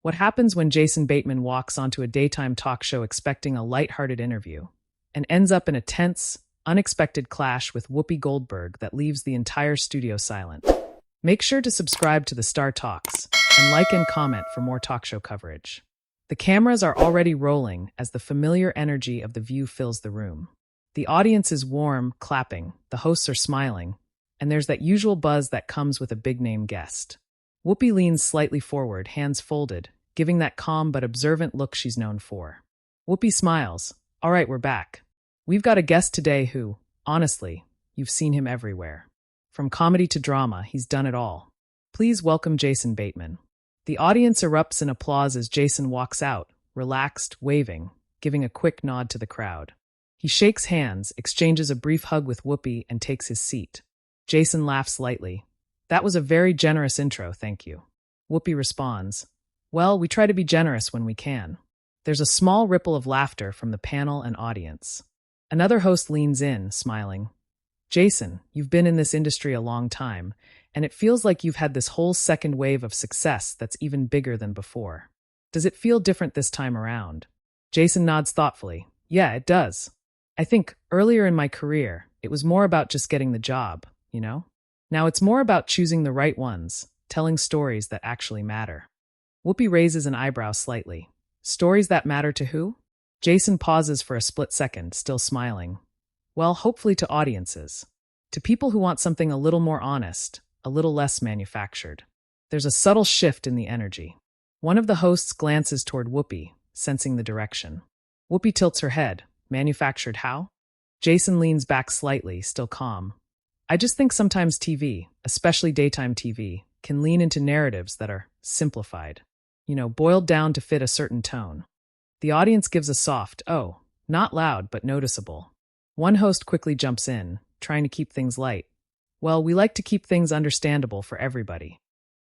What happens when Jason Bateman walks onto a daytime talk show expecting a lighthearted interview and ends up in a tense, unexpected clash with Whoopi Goldberg that leaves the entire studio silent? Make sure to subscribe to the Star Talks and like and comment for more talk show coverage. The cameras are already rolling as the familiar energy of The View fills the room. The audience is warm, clapping, the hosts are smiling, and there's that usual buzz that comes with a big-name guest. Whoopi leans slightly forward, hands folded, giving that calm but observant look she's known for. Whoopi smiles. All right, we're back. We've got a guest today who, honestly, you've seen him everywhere. From comedy to drama, he's done it all. Please welcome Jason Bateman. The audience erupts in applause as Jason walks out, relaxed, waving, giving a quick nod to the crowd. He shakes hands, exchanges a brief hug with Whoopi, and takes his seat. Jason laughs lightly. That was a very generous intro, thank you. Whoopi responds, well, we try to be generous when we can. There's a small ripple of laughter from the panel and audience. Another host leans in, smiling. Jason, you've been in this industry a long time, and it feels like you've had this whole second wave of success that's even bigger than before. Does it feel different this time around? Jason nods thoughtfully. Yeah, it does. I think earlier in my career, it was more about just getting the job, you know? Now it's more about choosing the right ones, telling stories that actually matter. Whoopi raises an eyebrow slightly. Stories that matter to who? Jason pauses for a split second, still smiling. Well, hopefully to audiences. To people who want something a little more honest, a little less manufactured. There's a subtle shift in the energy. One of the hosts glances toward Whoopi, sensing the direction. Whoopi tilts her head. Manufactured how? Jason leans back slightly, still calm. I just think sometimes TV, especially daytime TV, can lean into narratives that are simplified. Boiled down to fit a certain tone. The audience gives a soft, oh, not loud, but noticeable. One host quickly jumps in, trying to keep things light. Well, we like to keep things understandable for everybody.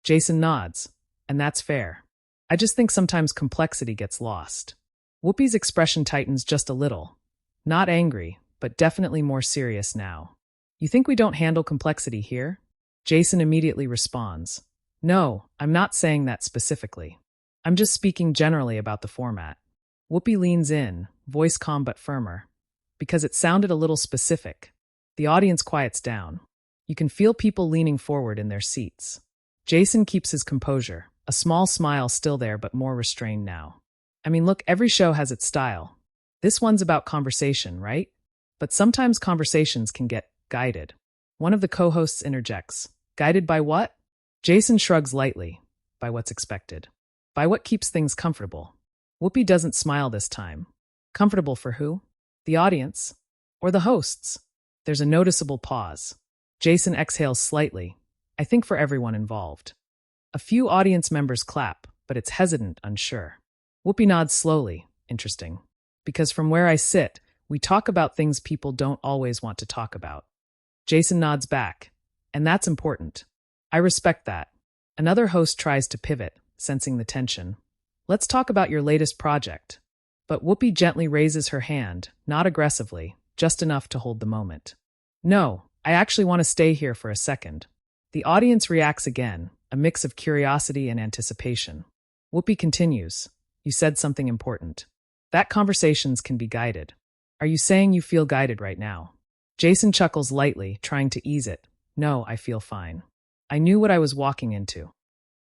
Jason nods, and that's fair. I just think sometimes complexity gets lost. Whoopi's expression tightens just a little. Not angry, but definitely more serious now. You think we don't handle complexity here? Jason immediately responds. No, I'm not saying that specifically. I'm just speaking generally about the format. Whoopi leans in, voice calm but firmer. Because it sounded a little specific. The audience quiets down. You can feel people leaning forward in their seats. Jason keeps his composure, a small smile still there but more restrained now. I mean, look, every show has its style. This one's about conversation, right? But sometimes conversations can get guided. One of the co-hosts interjects. Guided by what? Jason shrugs lightly. By what's expected. By what keeps things comfortable. Whoopi doesn't smile this time. Comfortable for who? The audience? Or the hosts? There's a noticeable pause. Jason exhales slightly. I think for everyone involved. A few audience members clap, but it's hesitant, unsure. Whoopi nods slowly. Interesting. Because from where I sit, we talk about things people don't always want to talk about. Jason nods back. And that's important. I respect that. Another host tries to pivot, sensing the tension. Let's talk about your latest project. But Whoopi gently raises her hand, not aggressively, just enough to hold the moment. No, I actually want to stay here for a second. The audience reacts again, a mix of curiosity and anticipation. Whoopi continues. You said something important. That conversations can be guided. Are you saying you feel guided right now? Jason chuckles lightly, trying to ease it. No, I feel fine. I knew what I was walking into.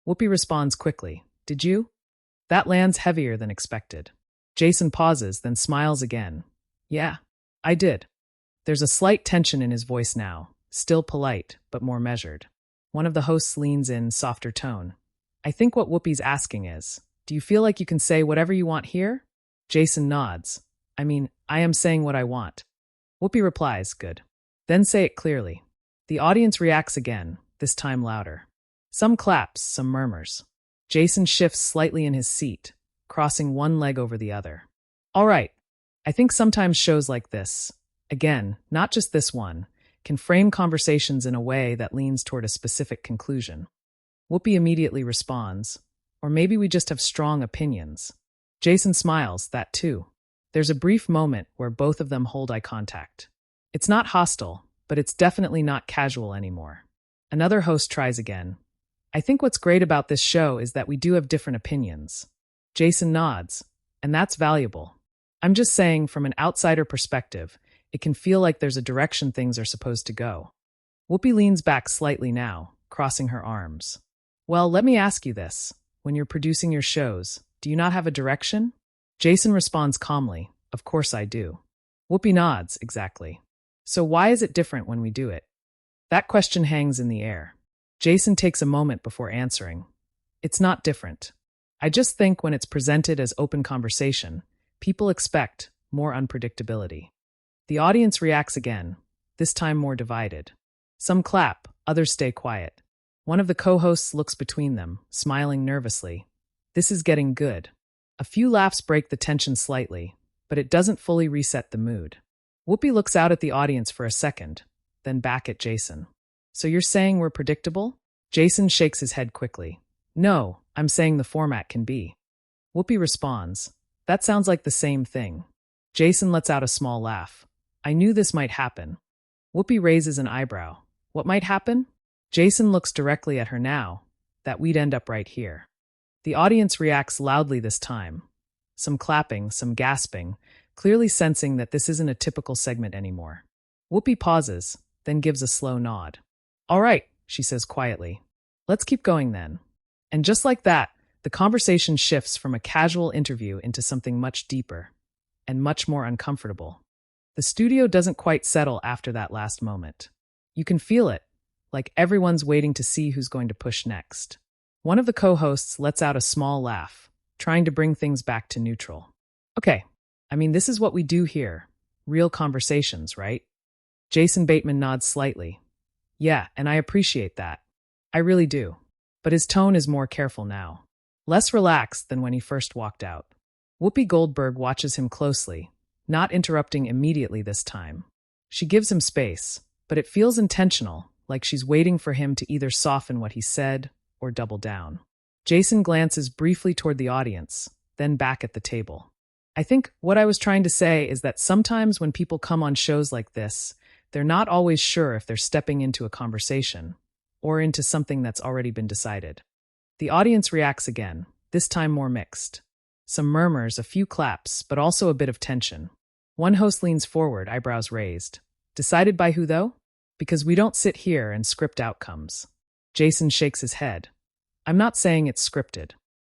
Whoopi responds quickly. Did you? That lands heavier than expected. Jason pauses, then smiles again. Yeah, I did. There's a slight tension in his voice now, still polite, but more measured. One of the hosts leans in, softer tone. I think what Whoopi's asking is, do you feel like you can say whatever you want here? Jason nods. I mean, I am saying what I want. Whoopi replies, good. Then say it clearly. The audience reacts again, this time louder. Some claps, some murmurs. Jason shifts slightly in his seat, crossing one leg over the other. All right, I think sometimes shows like this, again, not just this one, can frame conversations in a way that leans toward a specific conclusion. Whoopi immediately responds, or maybe we just have strong opinions. Jason smiles, that too. There's a brief moment where both of them hold eye contact. It's not hostile, but it's definitely not casual anymore. Another host tries again. I think what's great about this show is that we do have different opinions. Jason nods, and that's valuable. I'm just saying, from an outsider perspective, it can feel like there's a direction things are supposed to go. Whoopi leans back slightly now, crossing her arms. Well, let me ask you this. When you're producing your shows, do you not have a direction? Jason responds calmly, of course I do. Whoopi nods, exactly. So why is it different when we do it? That question hangs in the air. Jason takes a moment before answering. It's not different. I just think when it's presented as open conversation, people expect more unpredictability. The audience reacts again, this time more divided. Some clap, others stay quiet. One of the co-hosts looks between them, smiling nervously. This is getting good. A few laughs break the tension slightly, but it doesn't fully reset the mood. Whoopi looks out at the audience for a second, then back at Jason. So you're saying we're predictable? Jason shakes his head quickly. No, I'm saying the format can be. Whoopi responds, that sounds like the same thing. Jason lets out a small laugh. I knew this might happen. Whoopi raises an eyebrow. What might happen? Jason looks directly at her now, that we'd end up right here. The audience reacts loudly this time. Some clapping, some gasping, clearly sensing that this isn't a typical segment anymore. Whoopi pauses, then gives a slow nod. All right, she says quietly. Let's keep going then. And just like that, the conversation shifts from a casual interview into something much deeper and much more uncomfortable. The studio doesn't quite settle after that last moment. You can feel it, like everyone's waiting to see who's going to push next. One of the co-hosts lets out a small laugh, trying to bring things back to neutral. Okay, this is what we do here. Real conversations, right? Jason Bateman nods slightly. Yeah, and I appreciate that. I really do. But his tone is more careful now. Less relaxed than when he first walked out. Whoopi Goldberg watches him closely, not interrupting immediately this time. She gives him space, but it feels intentional, like she's waiting for him to either soften what he said or double down. Jason glances briefly toward the audience, then back at the table. I think what I was trying to say is that sometimes when people come on shows like this, they're not always sure if they're stepping into a conversation or into something that's already been decided. The audience reacts again, this time more mixed. Some murmurs, a few claps, but also a bit of tension. One host leans forward, eyebrows raised. Decided by who, though? Because we don't sit here and script outcomes. Jason shakes his head. I'm not saying it's scripted.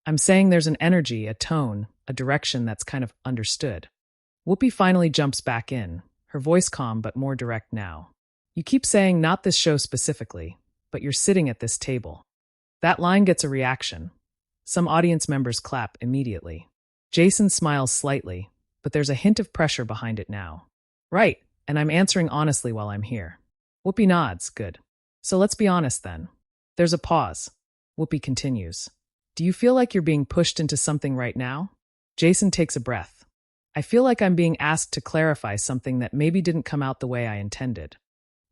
I'm saying there's an energy, a tone, a direction that's kind of understood. Whoopi finally jumps back in, her voice calm but more direct now. You keep saying not this show specifically, but you're sitting at this table. That line gets a reaction. Some audience members clap immediately. Jason smiles slightly, but there's a hint of pressure behind it now. Right, and I'm answering honestly while I'm here. Whoopi nods, good. So let's be honest then. There's a pause. Whoopi continues. Do you feel like you're being pushed into something right now? Jason takes a breath. I feel like I'm being asked to clarify something that maybe didn't come out the way I intended.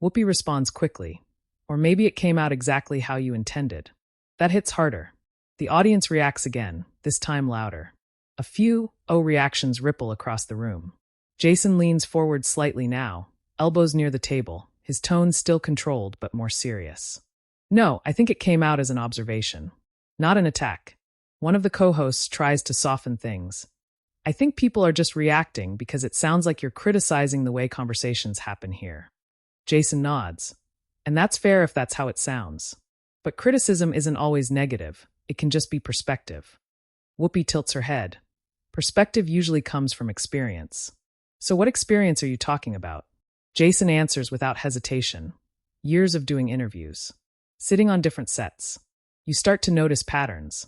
Whoopi responds quickly. Or maybe it came out exactly how you intended. That hits harder. The audience reacts again, this time louder. A few reactions ripple across the room. Jason leans forward slightly now, elbows near the table, his tone still controlled but more serious. No, I think it came out as an observation, not an attack. One of the co-hosts tries to soften things. I think people are just reacting because it sounds like you're criticizing the way conversations happen here. Jason nods. And that's fair if that's how it sounds. But criticism isn't always negative. It can just be perspective. Whoopi tilts her head. Perspective usually comes from experience. So what experience are you talking about? Jason answers without hesitation. Years of doing interviews. Sitting on different sets. You start to notice patterns.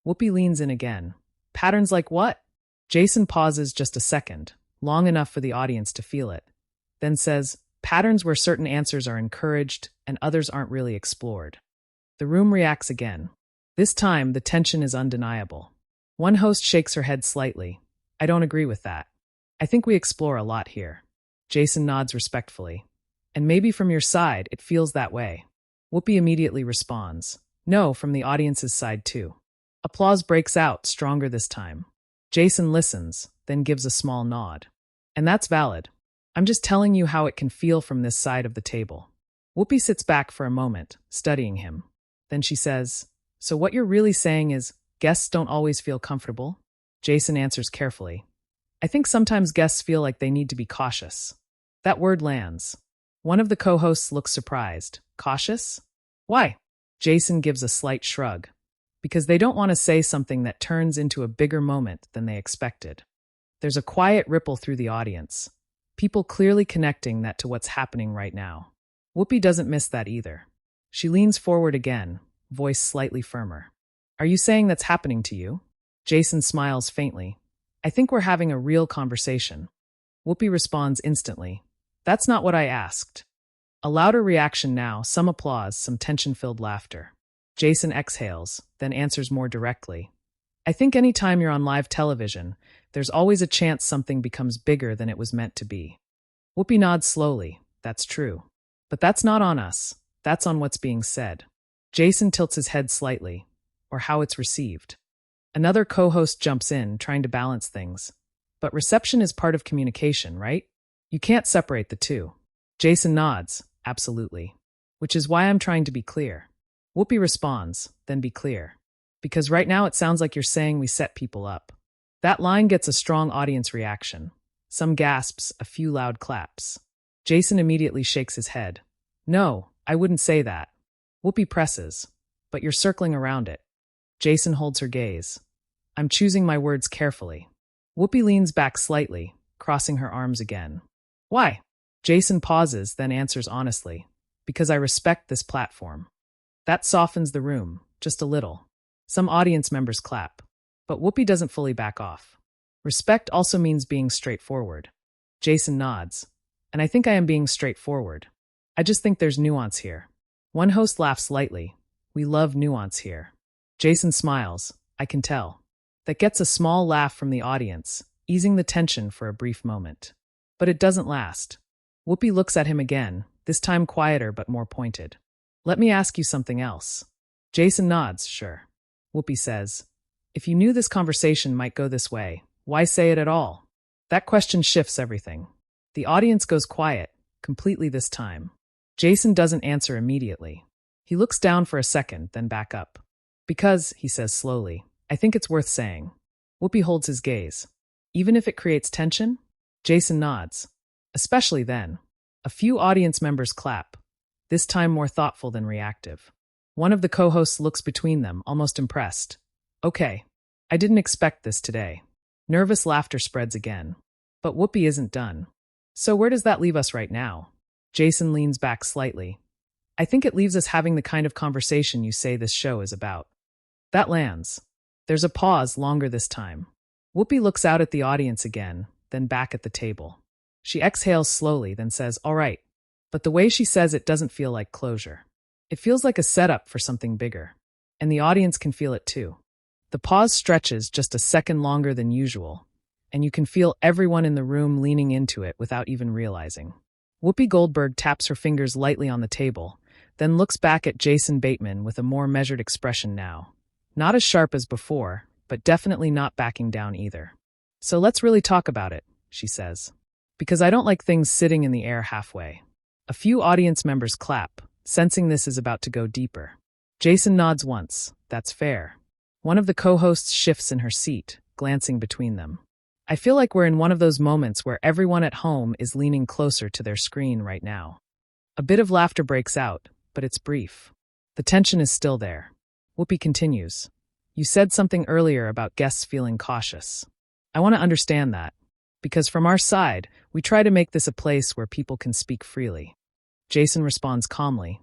Whoopi leans in again. Patterns like what? Jason pauses just a second, long enough for the audience to feel it, then says, patterns where certain answers are encouraged and others aren't really explored. The room reacts again. This time, the tension is undeniable. One host shakes her head slightly. I don't agree with that. I think we explore a lot here. Jason nods respectfully. And maybe from your side, it feels that way. Whoopi immediately responds. No, from the audience's side too. Applause breaks out, stronger this time. Jason listens, then gives a small nod. And that's valid. I'm just telling you how it can feel from this side of the table. Whoopi sits back for a moment, studying him. Then she says, "So what you're really saying is guests don't always feel comfortable?" Jason answers carefully, "I think sometimes guests feel like they need to be cautious." That word lands. One of the co-hosts looks surprised. Cautious? Why? Jason gives a slight shrug. Because they don't want to say something that turns into a bigger moment than they expected. There's a quiet ripple through the audience. People clearly connecting that to what's happening right now. Whoopi doesn't miss that either. She leans forward again, voice slightly firmer. "Are you saying that's happening to you?" Jason smiles faintly. "I think we're having a real conversation." Whoopi responds instantly. "That's not what I asked." A louder reaction now, some applause, some tension-filled laughter. Jason exhales, then answers more directly. "I think any time you're on live television, there's always a chance something becomes bigger than it was meant to be." Whoopi nods slowly. "That's true. But that's not on us. That's on what's being said." Jason tilts his head slightly, or how it's received. Another co-host jumps in, trying to balance things. "But reception is part of communication, right? You can't separate the two." Jason nods, "Absolutely. Which is why I'm trying to be clear." Whoopi responds, "Then be clear. Because right now it sounds like you're saying we set people up." That line gets a strong audience reaction. Some gasps, a few loud claps. Jason immediately shakes his head. "No, I wouldn't say that." Whoopi presses, "But you're circling around it." Jason holds her gaze. "I'm choosing my words carefully." Whoopi leans back slightly, crossing her arms again. "Why?" Jason pauses, then answers honestly. "Because I respect this platform." That softens the room, just a little. Some audience members clap. But Whoopi doesn't fully back off. Respect also means being straightforward. Jason nods. "And I think I am being straightforward. I just think there's nuance here." One host laughs lightly. "We love nuance here." Jason smiles. "I can tell." That gets a small laugh from the audience, easing the tension for a brief moment. But it doesn't last. Whoopi looks at him again, this time quieter but more pointed. "Let me ask you something else." Jason nods, "Sure." Whoopi says, "If you knew this conversation might go this way, why say it at all?" That question shifts everything. The audience goes quiet, completely this time. Jason doesn't answer immediately. He looks down for a second, then back up. "Because," he says slowly, "I think it's worth saying." Whoopi holds his gaze. "Even if it creates tension?" Jason nods. "Especially then." A few audience members clap, this time more thoughtful than reactive. One of the co-hosts looks between them, almost impressed. "Okay. I didn't expect this today." Nervous laughter spreads again. But Whoopi isn't done. "So where does that leave us right now?" Jason leans back slightly. "I think it leaves us having the kind of conversation you say this show is about." That lands. There's a pause, longer this time. Whoopi looks out at the audience again, then back at the table. She exhales slowly, then says, "All right." But the way she says it doesn't feel like closure. It feels like a setup for something bigger. And the audience can feel it too. The pause stretches just a second longer than usual, and you can feel everyone in the room leaning into it without even realizing. Whoopi Goldberg taps her fingers lightly on the table, then looks back at Jason Bateman with a more measured expression now. Not as sharp as before, but definitely not backing down either. "So let's really talk about it," she says. "Because I don't like things sitting in the air halfway." A few audience members clap, sensing this is about to go deeper. Jason nods once. "That's fair." One of the co-hosts shifts in her seat, glancing between them. "I feel like we're in one of those moments where everyone at home is leaning closer to their screen right now." A bit of laughter breaks out, but it's brief. The tension is still there. Whoopi continues. "You said something earlier about guests feeling cautious. I want to understand that. Because from our side, we try to make this a place where people can speak freely." Jason responds calmly.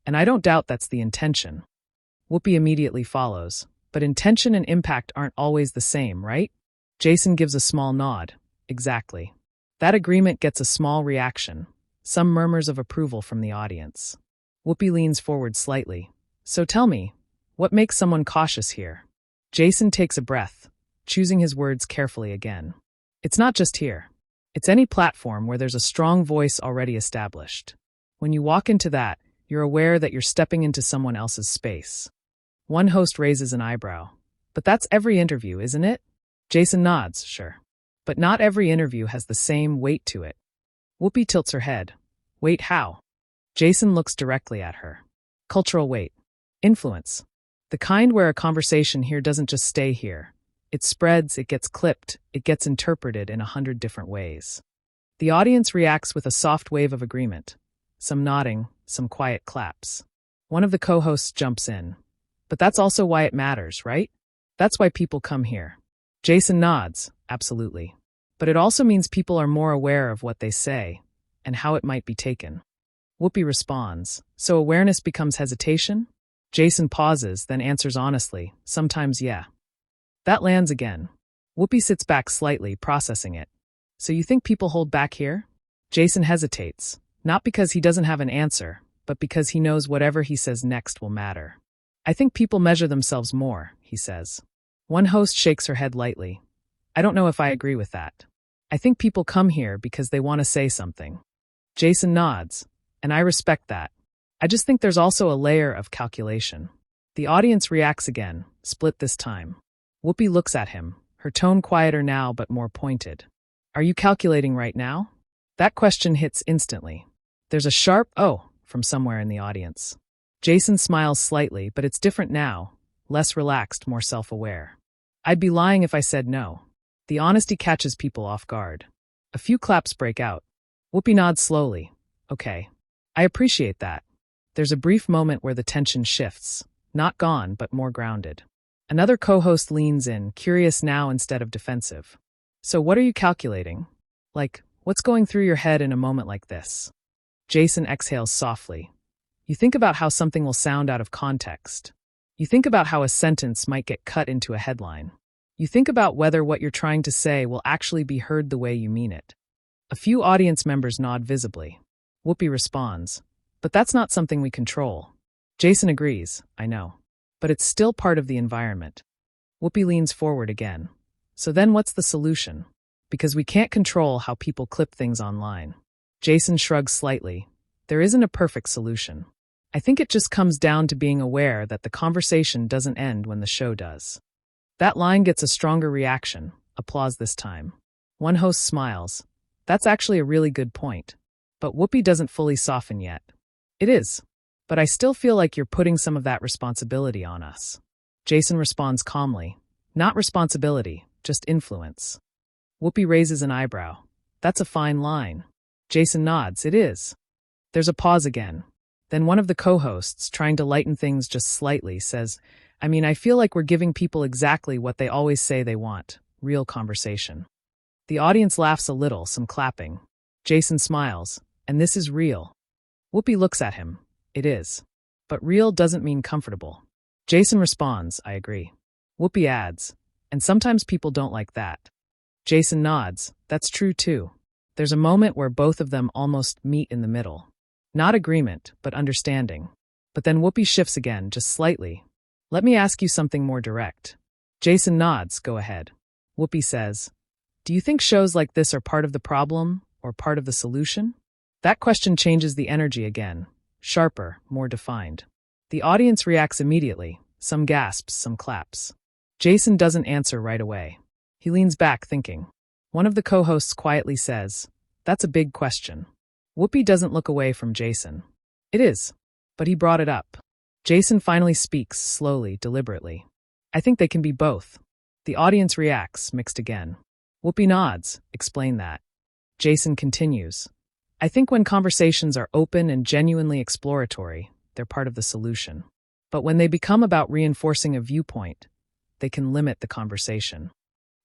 "And I don't doubt that's the intention." Whoopi immediately follows. "But intention and impact aren't always the same, right?" Jason gives a small nod. "Exactly." That agreement gets a small reaction, some murmurs of approval from the audience. Whoopi leans forward slightly. "So tell me, what makes someone cautious here?" Jason takes a breath, choosing his words carefully again. "It's not just here. It's any platform where there's a strong voice already established. When you walk into that, you're aware that you're stepping into someone else's space." One host raises an eyebrow. "But that's every interview, isn't it?" Jason nods, "Sure. But not every interview has the same weight to it." Whoopi tilts her head. "Weight how?" Jason looks directly at her. "Cultural weight. Influence. The kind where a conversation here doesn't just stay here. It spreads, it gets clipped, it gets interpreted in 100 different ways. The audience reacts with a soft wave of agreement. Some nodding, some quiet claps. One of the co-hosts jumps in. But that's also why it matters, right? That's why people come here. Jason nods, absolutely. But it also means people are more aware of what they say and how it might be taken. Whoopi responds, so awareness becomes hesitation? Jason pauses, then answers honestly, sometimes yeah. That lands again. Whoopi sits back slightly, processing it. So you think people hold back here? Jason hesitates, not because he doesn't have an answer, but because he knows whatever he says next will matter. I think people measure themselves more, he says. One host shakes her head lightly. I don't know if I agree with that. I think people come here because they want to say something. Jason nods, and I respect that. I just think there's also a layer of calculation. The audience reacts again, split this time. Whoopi looks at him, her tone quieter now but more pointed. Are you calculating right now? That question hits instantly. There's a sharp "oh" from somewhere in the audience. Jason smiles slightly, but it's different now, less relaxed, more self-aware. I'd be lying if I said no. The honesty catches people off guard. A few claps break out. Whoopi nods slowly. Okay. I appreciate that. There's a brief moment where the tension shifts, not gone, but more grounded. Another co-host leans in, curious now instead of defensive. So what are you calculating? Like, what's going through your head in a moment like this? Jason exhales softly. You think about how something will sound out of context. You think about how a sentence might get cut into a headline. You think about whether what you're trying to say will actually be heard the way you mean it. A few audience members nod visibly. Whoopi responds, but that's not something we control. Jason agrees, I know. But it's still part of the environment. Whoopi leans forward again. So then what's the solution? Because we can't control how people clip things online. Jason shrugs slightly. There isn't a perfect solution. I think it just comes down to being aware that the conversation doesn't end when the show does. That line gets a stronger reaction, applause this time. One host smiles. That's actually a really good point. But Whoopi doesn't fully soften yet. It is. But I still feel like you're putting some of that responsibility on us. Jason responds calmly. Not responsibility, just influence. Whoopi raises an eyebrow. That's a fine line. Jason nods. It is. There's a pause again. Then one of the co-hosts, trying to lighten things just slightly, says, I feel like we're giving people exactly what they always say they want. Real conversation. The audience laughs a little, some clapping. Jason smiles. And this is real. Whoopi looks at him. It is. But real doesn't mean comfortable. Jason responds, I agree. Whoopi adds, and sometimes people don't like that. Jason nods, that's true too. There's a moment where both of them almost meet in the middle. Not agreement, but understanding. But then Whoopi shifts again, just slightly. Let me ask you something more direct. Jason nods, go ahead. Whoopi says, do you think shows like this are part of the problem or part of the solution? That question changes the energy again. Sharper, more defined. The audience reacts immediately, some gasps, some claps. Jason doesn't answer right away. He leans back, thinking. One of the co-hosts quietly says, that's a big question. Whoopi doesn't look away from Jason. It is. But he brought it up. Jason finally speaks, slowly, deliberately. I think they can be both. The audience reacts, mixed again. Whoopi nods, explain that. Jason continues. I think when conversations are open and genuinely exploratory, they're part of the solution. But when they become about reinforcing a viewpoint, they can limit the conversation.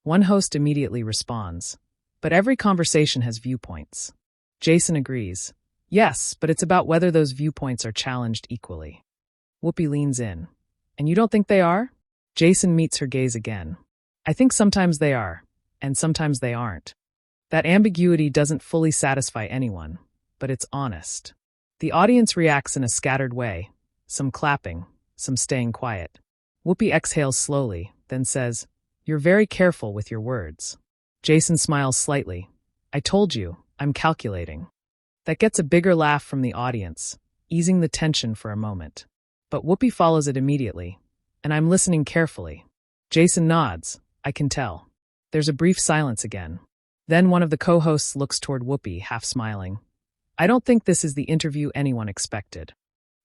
One host immediately responds, but every conversation has viewpoints. Jason agrees. Yes, but it's about whether those viewpoints are challenged equally. Whoopi leans in. And you don't think they are? Jason meets her gaze again. I think sometimes they are, and sometimes they aren't. That ambiguity doesn't fully satisfy anyone, but it's honest. The audience reacts in a scattered way, some clapping, some staying quiet. Whoopi exhales slowly, then says, you're very careful with your words. Jason smiles slightly. I told you, I'm calculating. That gets a bigger laugh from the audience, easing the tension for a moment. But Whoopi follows it immediately, and I'm listening carefully. Jason nods, I can tell. There's a brief silence again. Then one of the co-hosts looks toward Whoopi, half smiling. I don't think this is the interview anyone expected.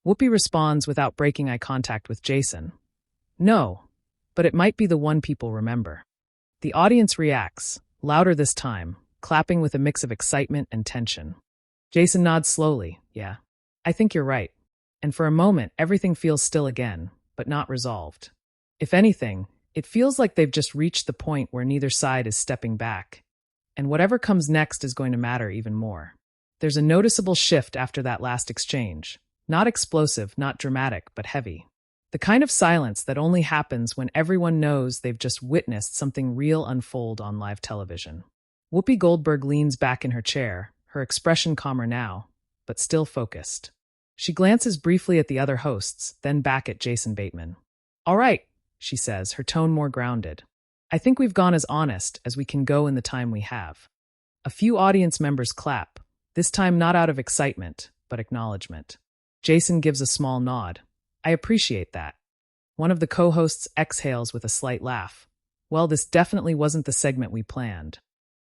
Whoopi responds without breaking eye contact with Jason. No, but it might be the one people remember. The audience reacts, louder this time, clapping with a mix of excitement and tension. Jason nods slowly. Yeah, I think you're right. And for a moment, everything feels still again, but not resolved. If anything, it feels like they've just reached the point where neither side is stepping back. And whatever comes next is going to matter even more. There's a noticeable shift after that last exchange. Not explosive, not dramatic, but heavy. The kind of silence that only happens when everyone knows they've just witnessed something real unfold on live television. Whoopi Goldberg leans back in her chair, her expression calmer now, but still focused. She glances briefly at the other hosts, then back at Jason Bateman. All right, she says, her tone more grounded. I think we've gone as honest as we can go in the time we have. A few audience members clap, this time not out of excitement, but acknowledgement. Jason gives a small nod. I appreciate that. One of the co-hosts exhales with a slight laugh. Well, this definitely wasn't the segment we planned.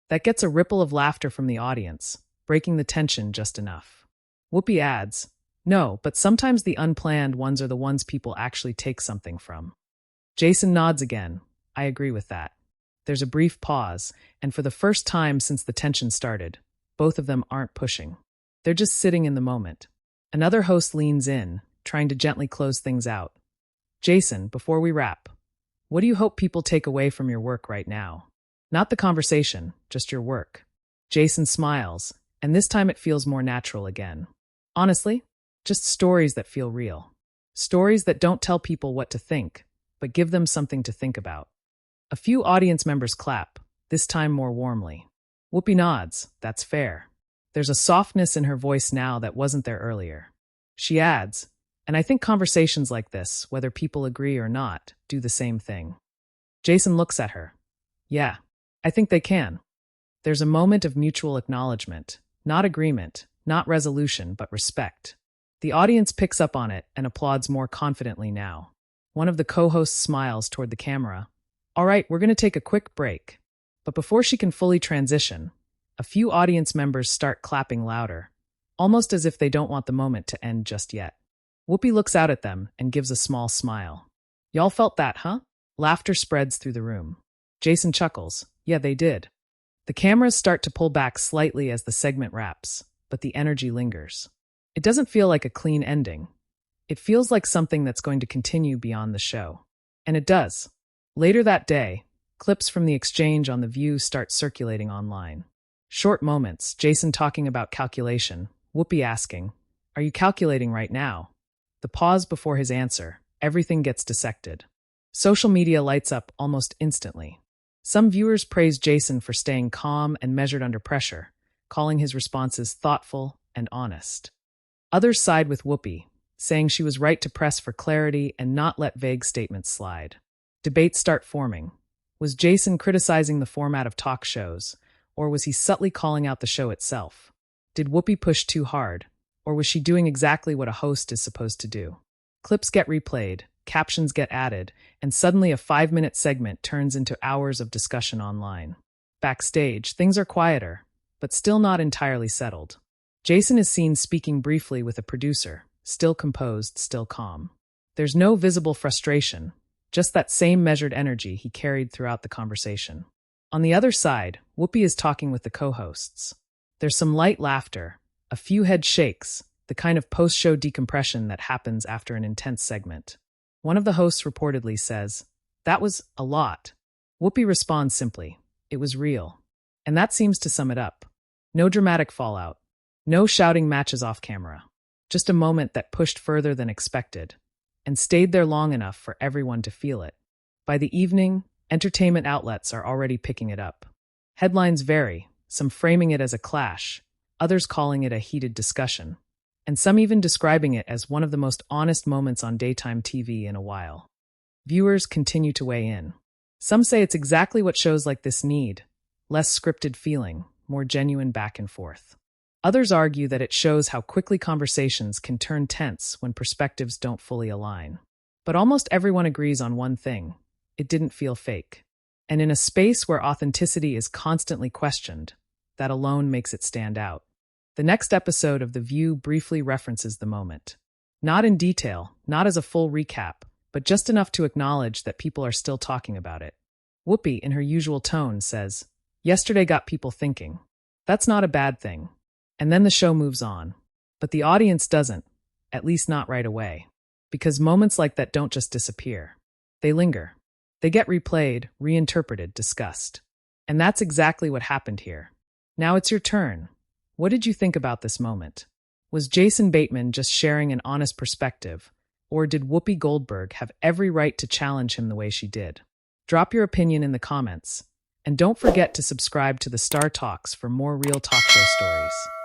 That gets a ripple of laughter from the audience, breaking the tension just enough. Whoopi adds, no, but sometimes the unplanned ones are the ones people actually take something from. Jason nods again. I agree with that. There's a brief pause, and for the first time since the tension started, both of them aren't pushing. They're just sitting in the moment. Another host leans in, trying to gently close things out. Jason, before we wrap, what do you hope people take away from your work right now? Not the conversation, just your work. Jason smiles, and this time it feels more natural again. Honestly, just stories that feel real. Stories that don't tell people what to think, but give them something to think about. A few audience members clap, this time more warmly. Whoopi nods, that's fair. There's a softness in her voice now that wasn't there earlier. She adds, and I think conversations like this, whether people agree or not, do the same thing. Jason looks at her. Yeah, I think they can. There's a moment of mutual acknowledgement, not agreement, not resolution, but respect. The audience picks up on it and applauds more confidently now. One of the co-hosts smiles toward the camera. All right, we're going to take a quick break. But before she can fully transition, a few audience members start clapping louder, almost as if they don't want the moment to end just yet. Whoopi looks out at them and gives a small smile. Y'all felt that, huh? Laughter spreads through the room. Jason chuckles. Yeah, they did. The cameras start to pull back slightly as the segment wraps, but the energy lingers. It doesn't feel like a clean ending. It feels like something that's going to continue beyond the show. And it does. Later that day, clips from the exchange on The View start circulating online. Short moments, Jason talking about calculation, Whoopi asking, are you calculating right now? The pause before his answer, everything gets dissected. Social media lights up almost instantly. Some viewers praise Jason for staying calm and measured under pressure, calling his responses thoughtful and honest. Others side with Whoopi, saying she was right to press for clarity and not let vague statements slide. Debates start forming. Was Jason criticizing the format of talk shows, or was he subtly calling out the show itself? Did Whoopi push too hard, or was she doing exactly what a host is supposed to do? Clips get replayed, captions get added, and suddenly a 5-minute segment turns into hours of discussion online. Backstage, things are quieter, but still not entirely settled. Jason is seen speaking briefly with a producer, still composed, still calm. There's no visible frustration, just that same measured energy he carried throughout the conversation. On the other side, Whoopi is talking with the co-hosts. There's some light laughter, a few head shakes, the kind of post-show decompression that happens after an intense segment. One of the hosts reportedly says, that was a lot. Whoopi responds simply, it was real. And that seems to sum it up. No dramatic fallout. No shouting matches off camera. Just a moment that pushed further than expected, and stayed there long enough for everyone to feel it. By the evening, entertainment outlets are already picking it up. Headlines vary, some framing it as a clash, others calling it a heated discussion, and some even describing it as one of the most honest moments on daytime TV in a while. Viewers continue to weigh in. Some say it's exactly what shows like this need, less scripted feeling, more genuine back and forth. Others argue that it shows how quickly conversations can turn tense when perspectives don't fully align. But almost everyone agrees on one thing: it didn't feel fake. And in a space where authenticity is constantly questioned, that alone makes it stand out. The next episode of The View briefly references the moment. Not in detail, not as a full recap, but just enough to acknowledge that people are still talking about it. Whoopi, in her usual tone, says, "Yesterday got people thinking." That's not a bad thing. And then the show moves on. But the audience doesn't, at least not right away. Because moments like that don't just disappear. They linger. They get replayed, reinterpreted, discussed. And that's exactly what happened here. Now it's your turn. What did you think about this moment? Was Jason Bateman just sharing an honest perspective? Or did Whoopi Goldberg have every right to challenge him the way she did? Drop your opinion in the comments. And don't forget to subscribe to the Star Talks for more real talk show stories.